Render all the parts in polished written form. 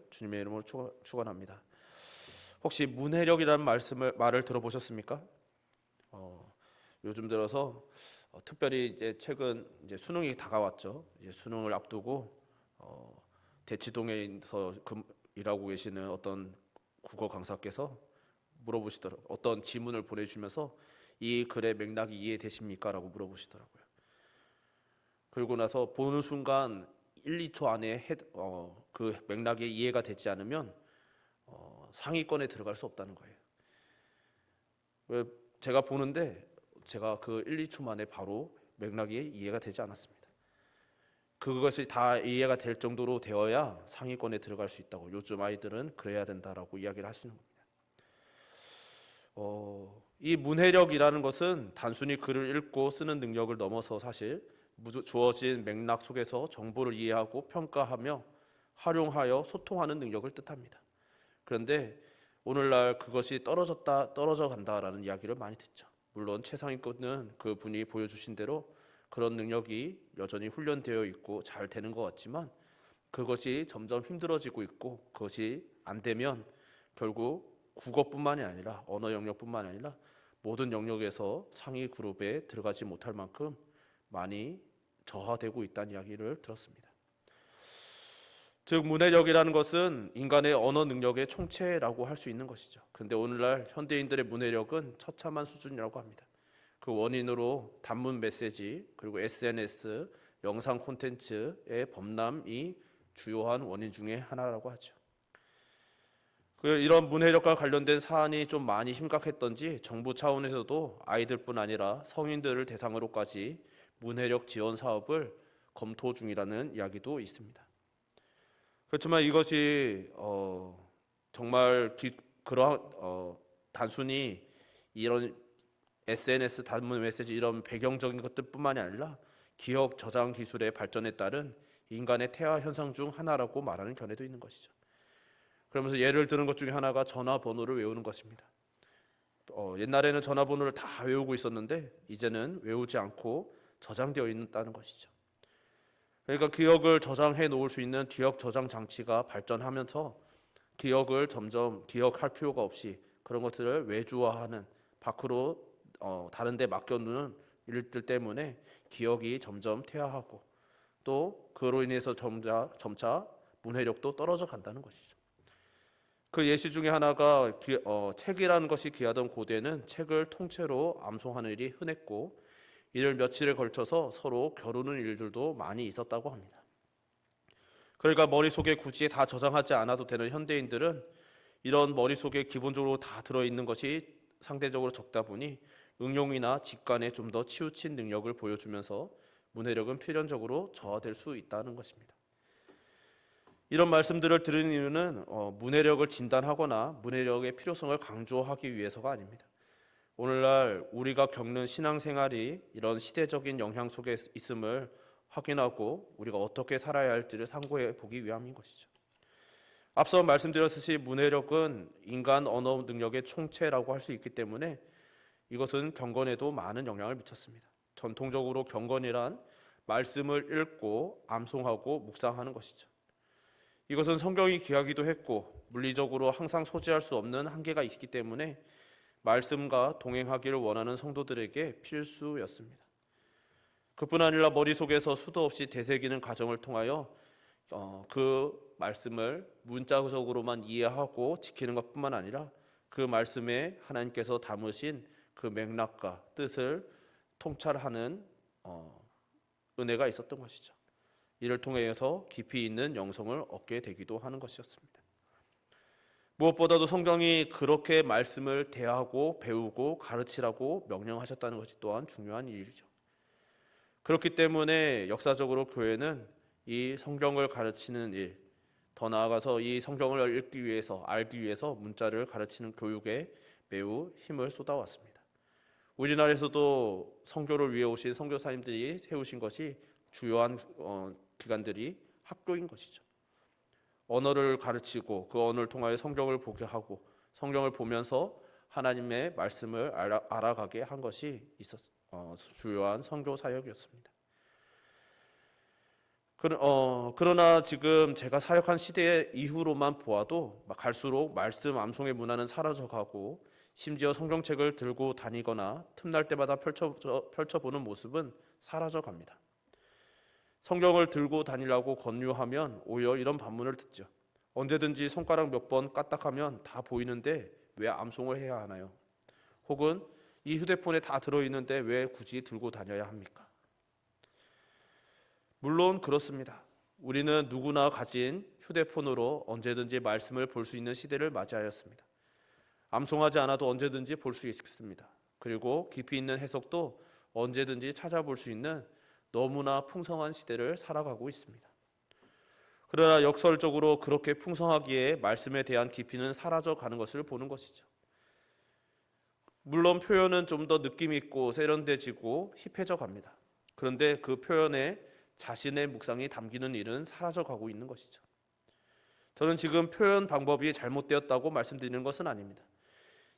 주님의 이름으로 축원합니다. 혹시 문해력이라는 말을 들어보셨습니까? 요즘 들어서 특별히 이제 최근 이제 수능이 다가왔죠. 이제 수능을 앞두고 대치동에서 일하고 계시는 어떤 국어 강사께서 물어보시더라고요. 어떤 지문을 보내주면서 이 글의 맥락이 이해되십니까? 라고 물어보시더라고요. 그리고 나서 보는 순간 1, 2초 안에 그 맥락이 이해가 되지 않으면 상위권에 들어갈 수 없다는 거예요. 왜 제가 보는데 제가 그 1, 2초 만에 바로 맥락이 이해가 되지 않았습니다. 그것이 다 이해가 될 정도로 되어야 상위권에 들어갈 수 있다고 요즘 아이들은 그래야 된다라고 이야기를 하시는 겁니다. 이 문해력이라는 것은 단순히 글을 읽고 쓰는 능력을 넘어서 사실 주어진 맥락 속에서 정보를 이해하고 평가하며 활용하여 소통하는 능력을 뜻합니다. 그런데 오늘날 그것이 떨어져 간다라는 이야기를 많이 듣죠. 물론 최상위권은 그 분이 보여주신 대로 그런 능력이 여전히 훈련되어 있고 잘 되는 것 같지만 그것이 점점 힘들어지고 있고 그것이 안 되면 결국 국어뿐만이 아니라 언어 영역뿐만 아니라 모든 영역에서 상위 그룹에 들어가지 못할 만큼 많이 저하되고 있다는 이야기를 들었습니다. 즉 문해력이라는 것은 인간의 언어 능력의 총체라고 할 수 있는 것이죠. 그런데 오늘날 현대인들의 문해력은 처참한 수준이라고 합니다. 그 원인으로 단문 메시지 그리고 SNS, 영상 콘텐츠의 범람이 주요한 원인 중에 하나라고 하죠. 이런 문해력과 관련된 사안이 좀 많이 심각했던지 정부 차원에서도 아이들뿐 아니라 성인들을 대상으로까지 문해력 지원 사업을 검토 중이라는 이야기도 있습니다. 그렇지만 이것이 정말 단순히 이런 SNS 단문 메시지 이런 배경적인 것들뿐만이 아니라 기억 저장 기술의 발전에 따른 인간의 태화 현상 중 하나라고 말하는 견해도 있는 것이죠. 그러면서 예를 드는 것 중에 하나가 전화번호를 외우는 것입니다. 옛날에는 전화번호를 다 외우고 있었는데 이제는 외우지 않고 저장되어 있다는 것이죠. 그러니까 기억을 저장해 놓을 수 있는 기억 저장 장치가 발전하면서 기억을 점점 기억할 필요가 없이 그런 것들을 외주화하는 밖으로 다른 데 맡겨두는 일들 때문에 기억이 점점 퇴화하고 또 그로 인해서 점차 문해력도 떨어져 간다는 것이죠. 그 예시 중에 하나가 책이라는 것이 귀하던 고대는 책을 통째로 암송하는 일이 흔했고 이를 며칠에 걸쳐서 서로 겨루는 일들도 많이 있었다고 합니다. 그러니까 머릿속에 굳이 다 저장하지 않아도 되는 현대인들은 이런 머릿속에 기본적으로 다 들어있는 것이 상대적으로 적다 보니 응용이나 직관에 좀 더 치우친 능력을 보여주면서 문해력은 필연적으로 저하될 수 있다는 것입니다. 이런 말씀들을 드리는 이유는 문해력을 진단하거나 문해력의 필요성을 강조하기 위해서가 아닙니다. 오늘날 우리가 겪는 신앙생활이 이런 시대적인 영향 속에 있음을 확인하고 우리가 어떻게 살아야 할지를 참고해 보기 위함인 것이죠. 앞서 말씀드렸듯이 문해력은 인간 언어 능력의 총체라고 할 수 있기 때문에 이것은 경건에도 많은 영향을 미쳤습니다. 전통적으로 경건이란 말씀을 읽고 암송하고 묵상하는 것이죠. 이것은 성경이 귀하기도 했고 물리적으로 항상 소지할 수 없는 한계가 있기 때문에 말씀과 동행하기를 원하는 성도들에게 필수였습니다. 그뿐 아니라 머릿속에서 수도 없이 되새기는 과정을 통하여 그 말씀을 문자적으로만 이해하고 지키는 것뿐만 아니라 그 말씀에 하나님께서 담으신 그 맥락과 뜻을 통찰하는 은혜가 있었던 것이죠. 이를 통해서 깊이 있는 영성을 얻게 되기도 하는 것이었습니다. 무엇보다도 성경이 그렇게 말씀을 대하고 배우고 가르치라고 명령하셨다는 것이 또한 중요한 일이죠. 그렇기 때문에 역사적으로 교회는 이 성경을 가르치는 일, 더 나아가서 이 성경을 읽기 위해서 알기 위해서 문자를 가르치는 교육에 매우 힘을 쏟아왔습니다. 우리나라에서도 선교를 위해 오신 선교사님들이 세우신 것이 주요한 기관들이 학교인 것이죠. 언어를 가르치고 그 언어를 통하여 성경을 보게 하고 성경을 보면서 하나님의 말씀을 알아가게 한 것이 주요한 선교 사역이었습니다. 그러나 지금 제가 사역한 시대 이후로만 보아도 갈수록 말씀 암송의 문화는 사라져가고 심지어 성경책을 들고 다니거나 틈날 때마다 펼쳐보는 모습은 사라져갑니다. 성경을 들고 다니라고 권유하면 오히려 이런 반문을 듣죠. 언제든지 손가락 몇 번 까딱하면 다 보이는데 왜 암송을 해야 하나요? 혹은 이 휴대폰에 다 들어있는데 왜 굳이 들고 다녀야 합니까? 물론 그렇습니다. 우리는 누구나 가진 휴대폰으로 언제든지 말씀을 볼 수 있는 시대를 맞이하였습니다. 암송하지 않아도 언제든지 볼 수 있습니다. 그리고 깊이 있는 해석도 언제든지 찾아볼 수 있는 너무나 풍성한 시대를 살아가고 있습니다. 그러나 역설적으로 그렇게 풍성하기에 말씀에 대한 깊이는 사라져가는 것을 보는 것이죠. 물론 표현은 좀 더 느낌 있고 세련돼지고 힙해져 갑니다. 그런데 그 표현에 자신의 묵상이 담기는 일은 사라져가고 있는 것이죠. 저는 지금 표현 방법이 잘못되었다고 말씀드리는 것은 아닙니다.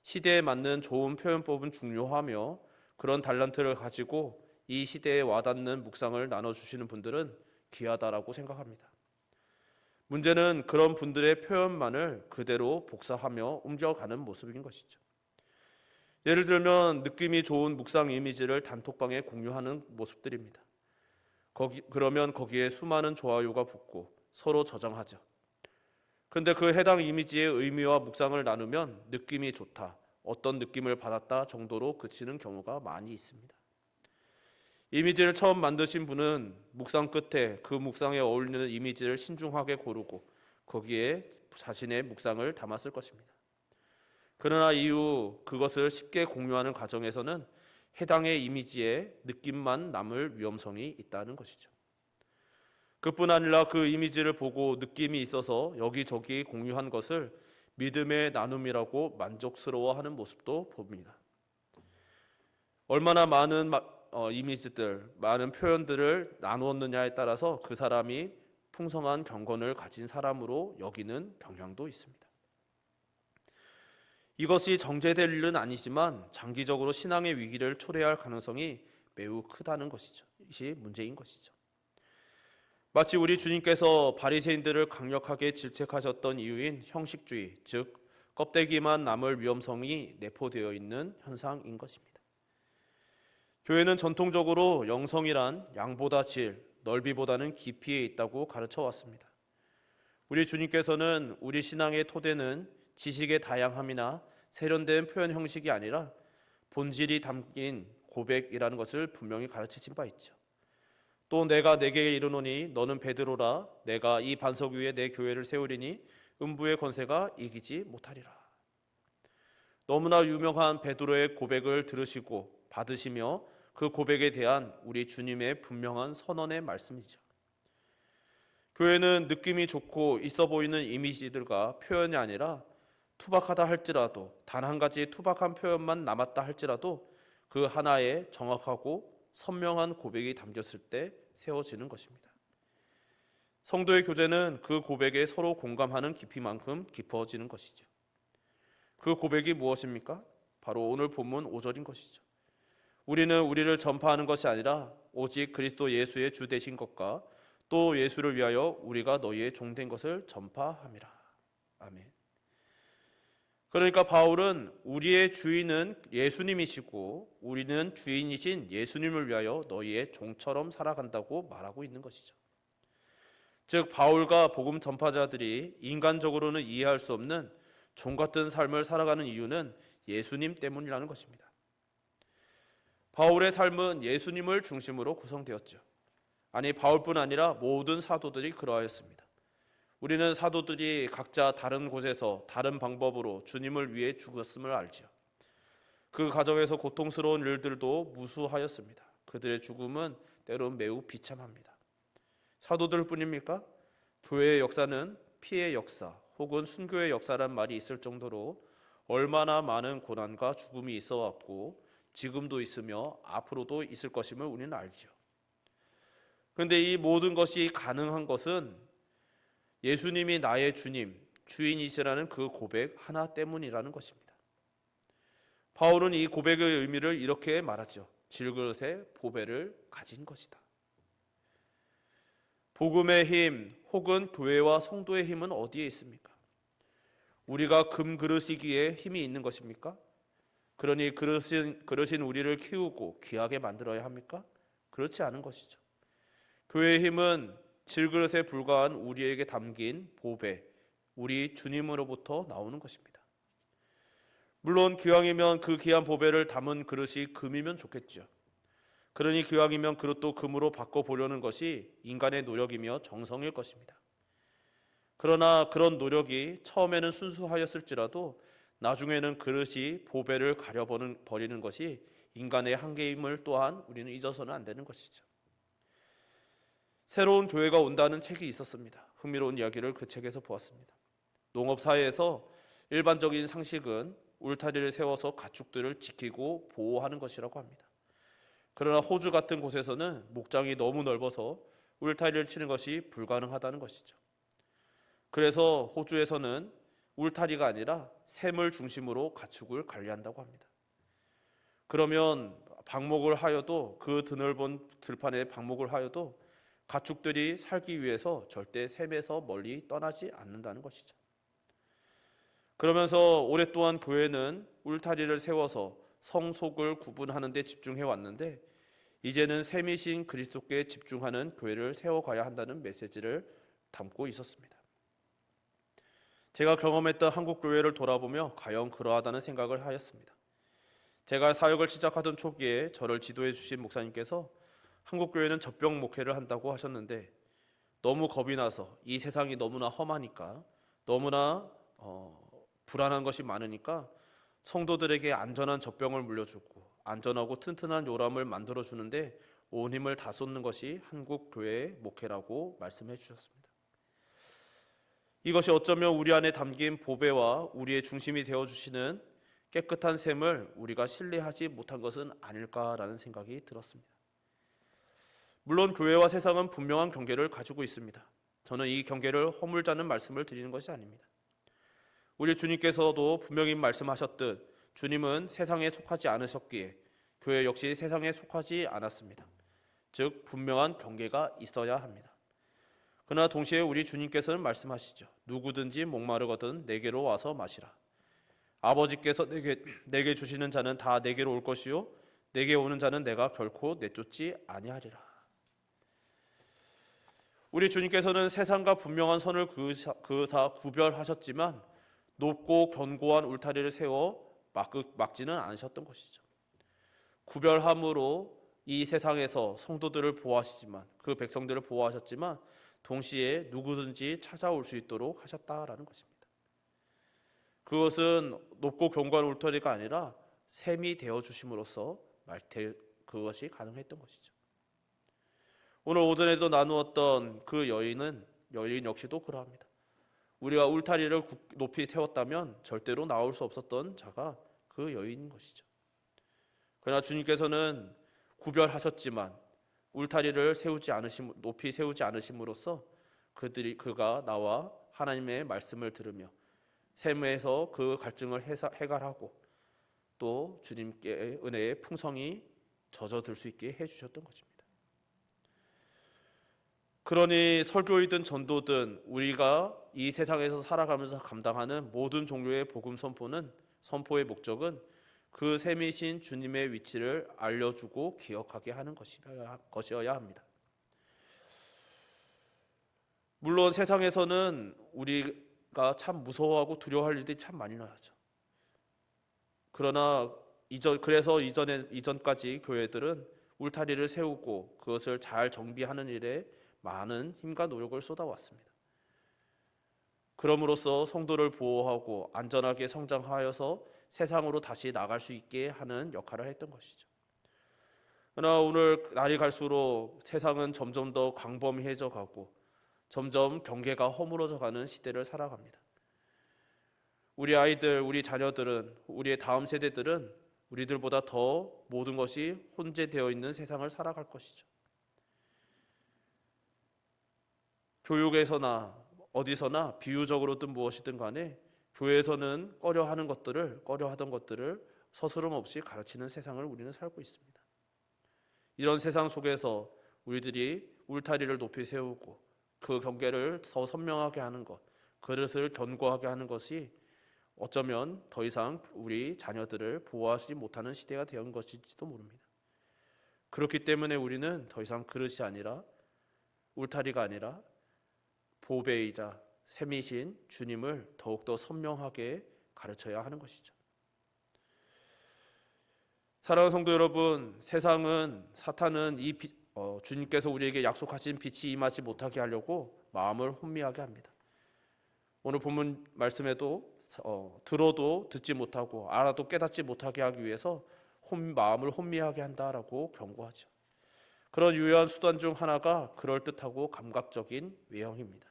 시대에 맞는 좋은 표현법은 중요하며 그런 달란트를 가지고 이 시대에 와닿는 묵상을 나눠주시는 분들은 귀하다라고 생각합니다. 문제는 그런 분들의 표현만을 그대로 복사하며 옮겨가는 모습인 것이죠. 예를 들면 느낌이 좋은 묵상 이미지를 단톡방에 공유하는 모습들입니다. 그러면 거기에 수많은 좋아요가 붙고 서로 저장하죠. 그런데 그 해당 이미지의 의미와 묵상을 나누면 느낌이 좋다, 어떤 느낌을 받았다 정도로 그치는 경우가 많이 있습니다. 이미지를 처음 만드신 분은 묵상 끝에 그 묵상에 어울리는 이미지를 신중하게 고르고 거기에 자신의 묵상을 담았을 것입니다. 그러나 이후 그것을 쉽게 공유하는 과정에서는 해당의 이미지에 느낌만 남을 위험성이 있다는 것이죠. 그뿐 아니라 그 이미지를 보고 느낌이 있어서 여기저기 공유한 것을 믿음의 나눔이라고 만족스러워하는 모습도 봅니다. 얼마나 많은 이미지들, 많은 표현들을 나누었느냐에 따라서 그 사람이 풍성한 경건을 가진 사람으로 여기는 경향도 있습니다. 이것이 정제될 일은 아니지만 장기적으로 신앙의 위기를 초래할 가능성이 매우 크다는 것이죠. 이것이 문제인 것이죠. 마치 우리 주님께서 바리새인들을 강력하게 질책하셨던 이유인 형식주의, 즉 껍데기만 남을 위험성이 내포되어 있는 현상인 것입니다. 교회는 전통적으로 영성이란 양보다 질, 넓이보다는 깊이에 있다고 가르쳐 왔습니다. 우리 주님께서는 우리 신앙의 토대는 지식의 다양함이나 세련된 표현 형식이 아니라 본질이 담긴 고백이라는 것을 분명히 가르치신 바 있죠. 또 내가 네게 이르노니 너는 베드로라, 내가 이 반석 위에 내 교회를 세우리니 음부의 권세가 이기지 못하리라. 너무나 유명한 베드로의 고백을 들으시고 받으시며 그 고백에 대한 우리 주님의 분명한 선언의 말씀이죠. 교회는 느낌이 좋고 있어 보이는 이미지들과 표현이 아니라 투박하다 할지라도 단 한 가지 투박한 표현만 남았다 할지라도 그 하나에 정확하고 선명한 고백이 담겼을 때 세워지는 것입니다. 성도의 교제는 그 고백에 서로 공감하는 깊이만큼 깊어지는 것이죠. 그 고백이 무엇입니까? 바로 오늘 본문 5절인 것이죠. 우리는 우리를 전파하는 것이 아니라 오직 그리스도 예수의 주 되신 것과 또 예수를 위하여 우리가 너희의 종 된 것을 전파함이라. 아멘. 그러니까 바울은 우리의 주인은 예수님이시고 우리는 주인이신 예수님을 위하여 너희의 종처럼 살아간다고 말하고 있는 것이죠. 즉 바울과 복음 전파자들이 인간적으로는 이해할 수 없는 종 같은 삶을 살아가는 이유는 예수님 때문이라는 것입니다. 바울의 삶은 예수님을 중심으로 구성되었죠. 아니 바울뿐 아니라 모든 사도들이 그러하였습니다. 우리는 사도들이 각자 다른 곳에서 다른 방법으로 주님을 위해 죽었음을 알지요. 그 과정에서 고통스러운 일들도 무수하였습니다. 그들의 죽음은 때론 매우 비참합니다. 사도들 뿐입니까? 교회의 역사는 피의 역사 혹은 순교의 역사란 말이 있을 정도로 얼마나 많은 고난과 죽음이 있어 왔고 지금도 있으며 앞으로도 있을 것임을 우리는 알지요. 그런데 이 모든 것이 가능한 것은 예수님이 나의 주님, 주인이시라는 그 고백 하나 때문이라는 것입니다. 바울은 이 고백의 의미를 이렇게 말하죠. 질그릇에 보배를 가진 것이다. 복음의 힘 혹은 교회와 성도의 힘은 어디에 있습니까? 우리가 금 그릇이기에 힘이 있는 것입니까? 그러니 그릇인 우리를 키우고 귀하게 만들어야 합니까? 그렇지 않은 것이죠. 교회의 힘은 질그릇에 불과한 우리에게 담긴 보배, 우리 주님으로부터 나오는 것입니다. 물론 기왕이면 그 귀한 보배를 담은 그릇이 금이면 좋겠죠. 그러니 기왕이면 그릇도 금으로 바꿔보려는 것이 인간의 노력이며 정성일 것입니다. 그러나 그런 노력이 처음에는 순수하였을지라도 나중에는 그릇이 보배를 가려버리는 것이 인간의 한계임을 또한 우리는 잊어서는 안 되는 것이죠. 새로운 교회가 온다는 책이 있었습니다. 흥미로운 이야기를 그 책에서 보았습니다. 농업사회에서 일반적인 상식은 울타리를 세워서 가축들을 지키고 보호하는 것이라고 합니다. 그러나 호주 같은 곳에서는 목장이 너무 넓어서 울타리를 치는 것이 불가능하다는 것이죠. 그래서 호주에서는 울타리가 아니라 샘을 중심으로 가축을 관리한다고 합니다. 그러면 방목을 하여도 그 드넓은 들판에 방목을 하여도 가축들이 살기 위해서 절대 샘에서 멀리 떠나지 않는다는 것이죠. 그러면서 오랫동안 교회는 울타리를 세워서 성속을 구분하는 데 집중해 왔는데 이제는 샘이신 그리스도께 집중하는 교회를 세워가야 한다는 메시지를 담고 있었습니다. 제가 경험했던 한국 교회를 돌아보며 과연 그러하다는 생각을 하였습니다. 제가 사역을 시작하던 초기에 저를 지도해 주신 목사님께서 한국 교회는 젖병 목회를 한다고 하셨는데 너무 겁이 나서 이 세상이 너무나 험하니까 너무나 불안한 것이 많으니까 성도들에게 안전한 젖병을 물려주고 안전하고 튼튼한 요람을 만들어 주는데 온 힘을 다 쏟는 것이 한국 교회의 목회라고 말씀해 주셨습니다. 이것이 어쩌면 우리 안에 담긴 보배와 우리의 중심이 되어 주시는 깨끗한 샘을 우리가 신뢰하지 못한 것은 아닐까라는 생각이 들었습니다. 물론 교회와 세상은 분명한 경계를 가지고 있습니다. 저는 이 경계를 허물자는 말씀을 드리는 것이 아닙니다. 우리 주님께서도 분명히 말씀하셨듯 주님은 세상에 속하지 않으셨기에 교회 역시 세상에 속하지 않았습니다. 즉 분명한 경계가 있어야 합니다. 그러나 동시에 우리 주님께서는 말씀하시죠. 누구든지 목마르거든 내게로 와서 마시라. 아버지께서 내게 주시는 자는 다 내게로 올 것이요 내게 오는 자는 내가 결코 내쫓지 아니하리라. 우리 주님께서는 세상과 분명한 선을 그사 구별하셨지만 높고 견고한 울타리를 세워 막지는 않으셨던 것이죠. 구별함으로 이 세상에서 성도들을 보호하시지만 그 백성들을 보호하셨지만 동시에 누구든지 찾아올 수 있도록 하셨다라는 것입니다. 그것은 높고 견고한 울타리가 아니라 샘이 되어 주심으로써 그것이 가능했던 것이죠. 오늘 오전에도 나누었던 그 여인 역시도 그러합니다. 우리가 울타리를 높이 세웠다면 절대로 나올 수 없었던 자가 그 여인인 것이죠. 그러나 주님께서는 구별하셨지만 울타리를 높이 세우지 않으심으로써 그가 나와 하나님의 말씀을 들으며 샘에서 그 갈증을 해결하고 또 주님께 은혜의 풍성이 젖어들 수 있게 해주셨던 것입니다. 그러니 설교이든 전도든 우리가 이 세상에서 살아가면서 감당하는 모든 종류의 복음 선포의 목적은 그 샘이신 주님의 위치를 알려주고 기억하게 하는 것이어야 합니다. 물론 세상에서는 우리가 참 무서워하고 두려워할 일들이 참 많이 나죠. 그러나 이전까지 교회들은 울타리를 세우고 그것을 잘 정비하는 일에 많은 힘과 노력을 쏟아왔습니다. 그럼으로써 성도를 보호하고 안전하게 성장하여서 세상으로 다시 나갈 수 있게 하는 역할을 했던 것이죠. 그러나 오늘 날이 갈수록 세상은 점점 더 광범위해져 가고 점점 경계가 허물어져 가는 시대를 살아갑니다. 우리 아이들, 우리 자녀들은, 우리의 다음 세대들은 우리들보다 더 모든 것이 혼재되어 있는 세상을 살아갈 것이죠. 교육에서나 어디서나 비유적으로든 무엇이든 간에 교회에서는 꺼려하던 것들을 서스럼 없이 가르치는 세상을 우리는 살고 있습니다. 이런 세상 속에서 우리들이 울타리를 높이 세우고 그 경계를 더 선명하게 하는 것, 그릇을 견고하게 하는 것이 어쩌면 더 이상 우리 자녀들을 보호하지 못하는 시대가 된 것일지도 모릅니다. 그렇기 때문에 우리는 더 이상 그릇이 아니라 울타리가 아니라 보배이자 샘이신 주님을 더욱더 선명하게 가르쳐야 하는 것이죠. 사랑하는 성도 여러분, 세상은 사탄은 주님께서 우리에게 약속하신 빛이 임하지 못하게 하려고 마음을 혼미하게 합니다. 오늘 본문 말씀에도 들어도 듣지 못하고 알아도 깨닫지 못하게 하기 위해서 마음을 혼미하게 한다라고 경고하죠. 그런 유효한 수단 중 하나가 그럴듯하고 감각적인 외형입니다.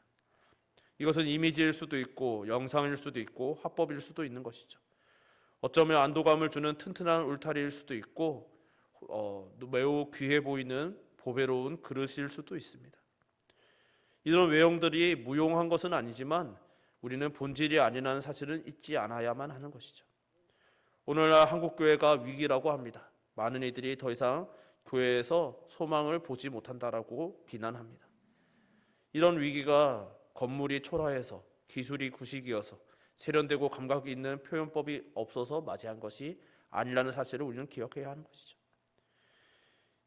이것은 이미지일 수도 있고 영상일 수도 있고 화법일 수도 있는 것이죠. 어쩌면 안도감을 주는 튼튼한 울타리일 수도 있고 매우 귀해 보이는 보배로운 그릇일 수도 있습니다. 이런 외형들이 무용한 것은 아니지만 우리는 본질이 아니라는 사실은 잊지 않아야만 하는 것이죠. 오늘날 한국교회가 위기라고 합니다. 많은 이들이 더 이상 교회에서 소망을 보지 못한다라고 비난합니다. 이런 위기가 건물이 초라해서 기술이 구식이어서 세련되고 감각이 있는 표현법이 없어서 맞이한 것이 아니라는 사실을 우리는 기억해야 하는 것이죠.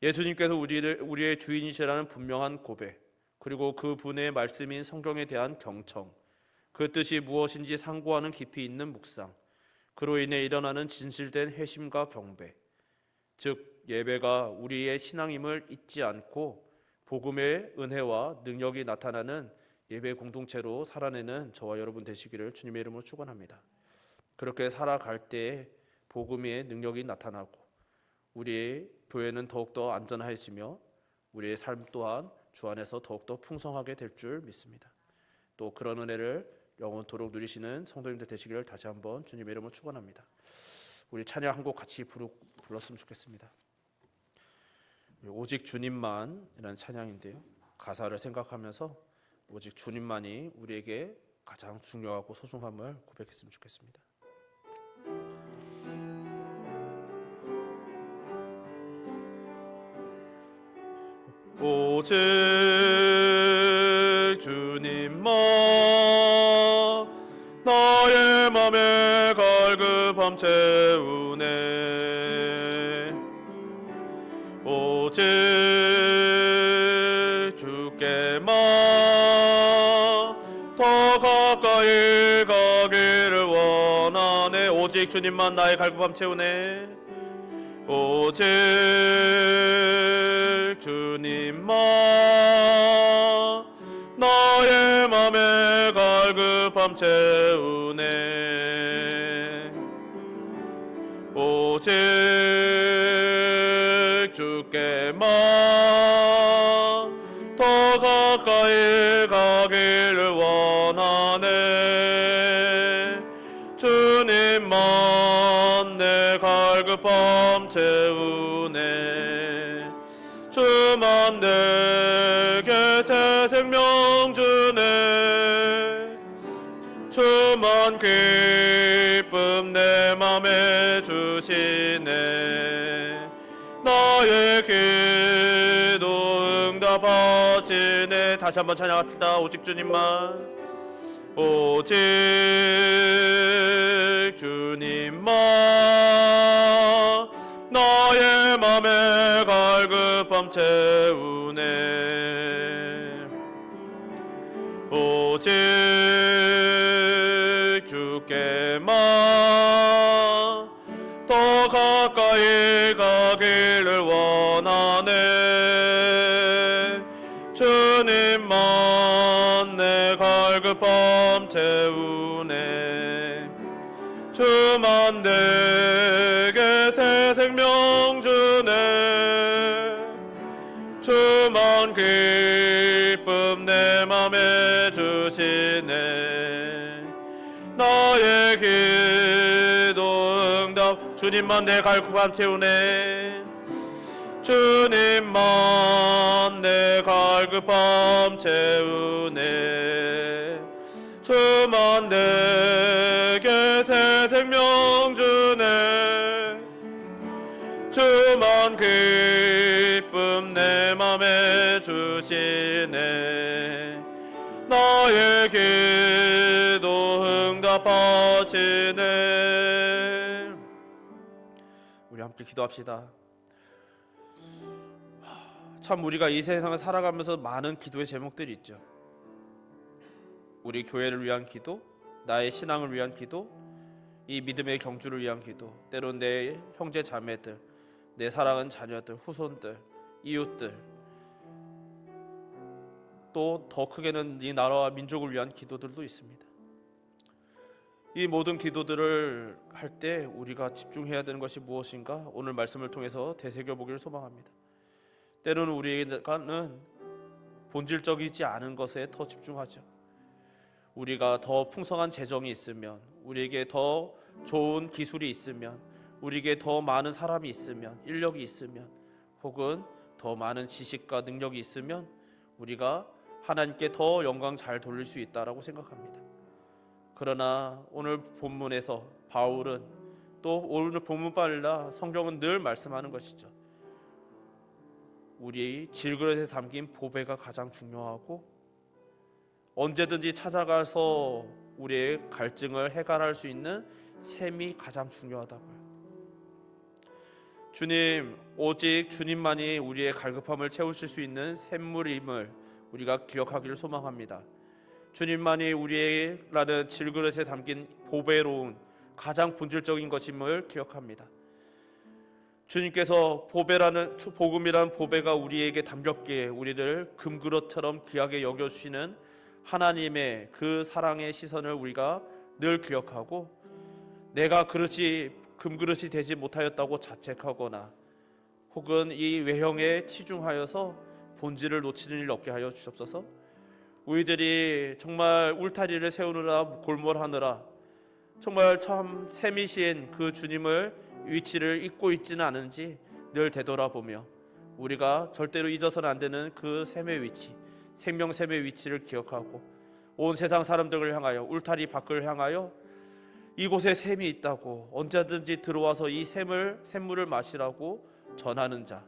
예수님께서 우리의 주인이시라는 분명한 고백, 그리고 그분의 말씀인 성경에 대한 경청, 그 뜻이 무엇인지 상고하는 깊이 있는 묵상, 그로 인해 일어나는 진실된 회심과 경배, 즉 예배가 우리의 신앙임을 잊지 않고 복음의 은혜와 능력이 나타나는 예배 공동체로 살아내는 저와 여러분 되시기를 주님의 이름으로 축원합니다. 그렇게 살아갈 때에 복음의 능력이 나타나고 우리의 교회는 더욱더 안전하여지며 우리의 삶 또한 주 안에서 더욱더 풍성하게 될 줄 믿습니다. 또 그런 은혜를 영원토록 누리시는 성도님들 되시기를 다시 한번 주님의 이름으로 축원합니다. 우리 찬양 한 곡 같이 불렀으면 좋겠습니다. 오직 주님만이라는 찬양인데요, 가사를 생각하면서 오직 주님만이 우리에게 가장 중요하고 소중함을 고백했으면 좋겠습니다. 오직 주님만 나의 맘에 갈급함 채우네. 오직 주께만 더 가까이 가기를 원하네. 오직 주님만 나의 갈급함 채우네. 오직 주님만 나의 맘에 갈급함 채우네. 오직 주께만 더 가까이 가기를 원하네. 주님만 내 갈급함 채우네. 주만 내게 새 생명 주네. 주만 기쁨 내 맘에 주시네. 나의 기도 응답하시네. 다시 한번 찬양합시다. 오직 주님만, 오직 주님만 나의 맘에 갈급함 채우네. 오직 주께만 더 가까이 가기를 원하네. 주님만 내 갈급함 채우네. 주만 내게 새 생명 주네. 주만 기쁨 내 맘에 주시네. 나의 기도 응답 주님만 내 갈급함 채우네. 주님만 내 갈급함 채우네. 주만 내게 새 생명 주네. 주만 기쁨 내 맘에 주시네. 응답하시네. 우리 함께 기도합시다. 참 우리가 이 세상을 살아가면서 많은 기도의 제목들이 있죠. 우리 교회를 위한 기도, 나의 신앙을 위한 기도, 이 믿음의 경주를 위한 기도, 때론 내 형제 자매들, 내 사랑하는 자녀들, 후손들, 이웃들, 또 더 크게는 이 나라와 민족을 위한 기도들도 있습니다. 이 모든 기도들을 할 때 우리가 집중해야 되는 것이 무엇인가? 오늘 말씀을 통해서 되새겨보기를 소망합니다. 때로는 우리가는 본질적이지 않은 것에 더 집중하죠. 우리가 더 풍성한 재정이 있으면, 우리에게 더 좋은 기술이 있으면, 우리에게 더 많은 사람이 있으면, 인력이 있으면, 혹은 더 많은 지식과 능력이 있으면 우리가 하나님께 더 영광 잘 돌릴 수 있다라고 생각합니다. 그러나 오늘 본문에서 바울은, 또 오늘 본문뿐 아니라 성경은 늘 말씀하는 것이죠. 우리 질그릇에 담긴 보배가 가장 중요하고, 언제든지 찾아가서 우리의 갈증을 해결할 수 있는 셈이 가장 중요하다고요. 주님, 오직 주님만이 우리의 갈급함을 채우실 수 있는 샘물임을 우리가 기억하기를 소망합니다. 주님만이 우리라는 질그릇에 담긴 보배로운 가장 본질적인 것임을 기억합니다. 주님께서 보배라는, 복음이라는 보배가 우리에게 담겼기에 우리를 금그릇처럼 귀하게 여겨주시는 하나님의 그 사랑의 시선을 우리가 늘 기억하고, 내가 금그릇이 되지 못하였다고 자책하거나 혹은 이 외형에 치중하여서 본질을 놓치는 일 없게 하여 주옵소서. 우리들이 정말 울타리를 세우느라 골몰하느라 정말 참 셈이신 그 주님을 위치를 잊고 있지는 않은지 늘 되돌아보며 우리가 절대로 잊어서는 안 되는 그 셈의 위치, 생명샘의 위치를 기억하고, 온 세상 사람들을 향하여, 울타리 밖을 향하여 이곳에 샘이 있다고 언제든지 들어와서 이 샘물을 마시라고 전하는 자,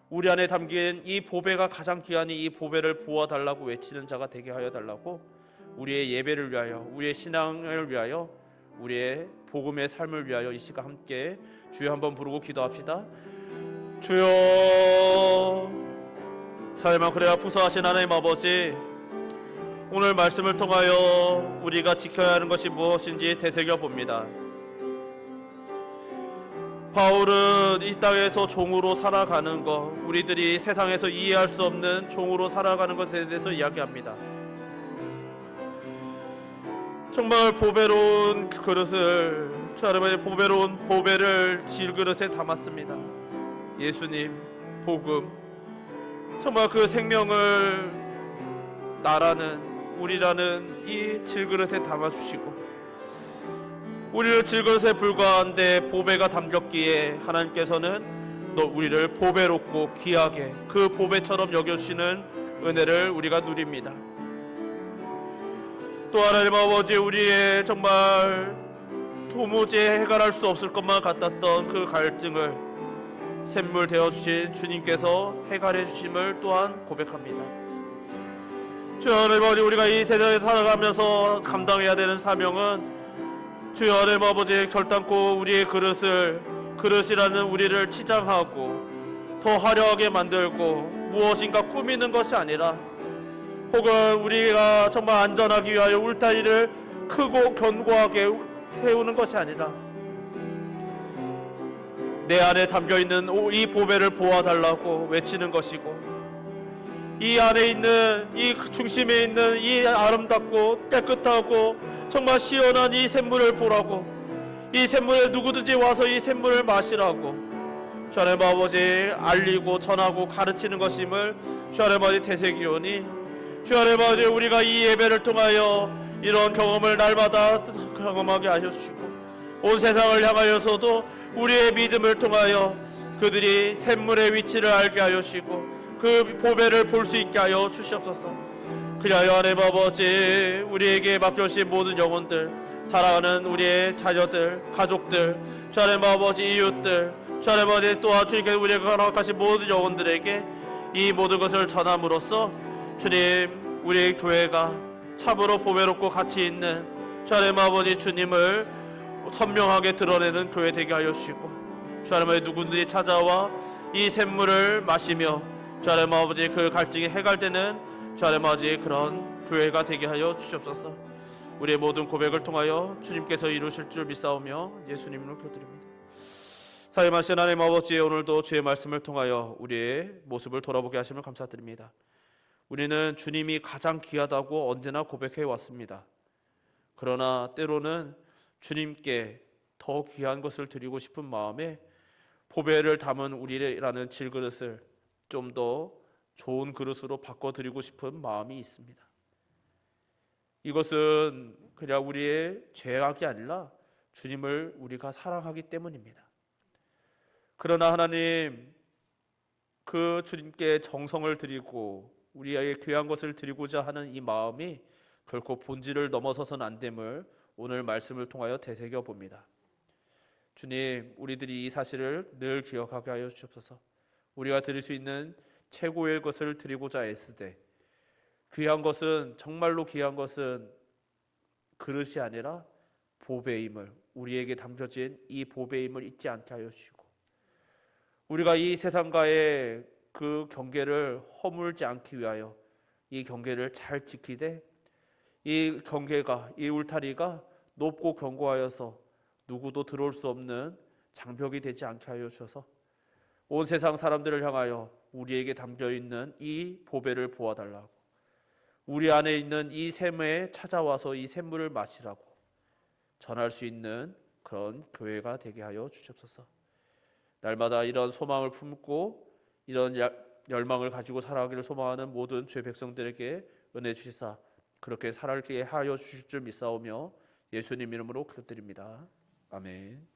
우리 안에 담긴 이 보배가 가장 귀하니 이 보배를 부어달라고 외치는 자가 되게 하여 달라고, 우리의 예배를 위하여, 우리의 신앙을 위하여, 우리의 복음의 삶을 위하여 이 시간 함께 주여 한번 부르고 기도합시다. 주여, 살만 그래야 풍성하신 하나님 아버지, 오늘 말씀을 통하여 우리가 지켜야 하는 것이 무엇인지 되새겨봅니다. 바울은 이 땅에서 종으로 살아가는 것, 우리들이 세상에서 이해할 수 없는 종으로 살아가는 것에 대해서 이야기합니다. 정말 보배로운 그릇을, 하나님의 보배로운 보배를 질그릇에 담았습니다. 예수님, 복음, 정말 그 생명을 나라는, 우리라는 이 질그릇에 담아주시고, 우리를 질그릇에 불과한데 보배가 담겼기에 하나님께서는 우리를 보배롭고 귀하게 그 보배처럼 여겨주시는 은혜를 우리가 누립니다. 또 하나님 아버지, 우리의 정말 도무지 해결할 수 없을 것만 같았던 그 갈증을 샘물 되어주신 주님께서 해결해 주심을 또한 고백합니다. 주여 하나님 아버지, 우리가 이 세상에 살아가면서 감당해야 되는 사명은, 주여 하나님 아버지, 결단코 우리의 그릇이라는 우리를 치장하고 더 화려하게 만들고 무엇인가 꾸미는 것이 아니라, 혹은 우리가 정말 안전하기 위하여 울타리를 크고 견고하게 세우는 것이 아니라, 내 안에 담겨있는 이 보배를 보아달라고 외치는 것이고, 이 안에 있는, 이 중심에 있는 이 아름답고 깨끗하고 정말 시원한 이 샘물을 보라고, 이 샘물에 누구든지 와서 이 샘물을 마시라고 주 하나님 아버지 알리고 전하고 가르치는 것임을 주 하나님 아버지 되새기오니, 주 하나님 아버지, 우리가 이 예배를 통하여 이런 경험을 날마다 경험하게 하셔주시고, 온 세상을 향하여서도 우리의 믿음을 통하여 그들이 샘물의 위치를 알게 하여 주시고 그 보배를 볼 수 있게 하여 주시옵소서. 그리하여 하나님 아버지, 우리에게 맡겨주신 모든 영혼들, 사랑하는 우리의 자녀들, 가족들, 주 하나님 아버지 이웃들, 주 하나님 아버지 또한 주님께서 우리에게 허락하신 모든 영혼들에게 이 모든 것을 전함으로써 주님, 우리의 교회가 참으로 보배롭고 가치 있는 주 하나님 아버지 주님을 선명하게 드러내는 교회 되게 하여 주시고, 주 하나님 아버지 누구든지 찾아와 이 샘물을 마시며 주 하나님 아버지 그 갈증이 해갈되는 주 하나님 아버지 그런 교회가 되게 하여 주시옵소서. 우리의 모든 고백을 통하여 주님께서 이루실 줄 믿사오며 예수님으로 기도드립니다. 사랑하신 하나님 아버지, 오늘도 주의 말씀을 통하여 우리의 모습을 돌아보게 하심을 감사드립니다. 우리는 주님이 가장 귀하다고 언제나 고백해 왔습니다. 그러나 때로는 주님께 더 귀한 것을 드리고 싶은 마음에 보배를 담은 우리라는 질그릇을 좀 더 좋은 그릇으로 바꿔드리고 싶은 마음이 있습니다. 이것은 그냥 우리의 죄악이 아니라 주님을 우리가 사랑하기 때문입니다. 그러나 하나님, 그 주님께 정성을 드리고 우리의 귀한 것을 드리고자 하는 이 마음이 결코 본질을 넘어서서는 안 됨을 오늘 말씀을 통하여 되새겨 봅니다. 주님, 우리들이 이 사실을 늘 기억하게 하여 주옵소서. 우리가 드릴 수 있는 최고의 것을 드리고자 애쓰되, 귀한 것은, 정말로 귀한 것은 그릇이 아니라 보배임을, 우리에게 담겨진 이 보배임을 잊지 않게 하여 주시고, 우리가 이 세상과의 그 경계를 허물지 않기 위하여 이 경계를 잘 지키되, 이 경계가, 이 울타리가 높고 견고하여서 누구도 들어올 수 없는 장벽이 되지 않게 하여 주셔서 온 세상 사람들을 향하여 우리에게 담겨있는 이 보배를 보아달라고, 우리 안에 있는 이 샘에 찾아와서 이 샘물을 마시라고 전할 수 있는 그런 교회가 되게 하여 주옵소서. 날마다 이런 소망을 품고 이런 열망을 가지고 살아가기를 소망하는 모든 주의 백성들에게 은혜 주시사 그렇게 살게 하여 주실 줄 믿사오며 예수님 이름으로 기도드립니다. 아멘.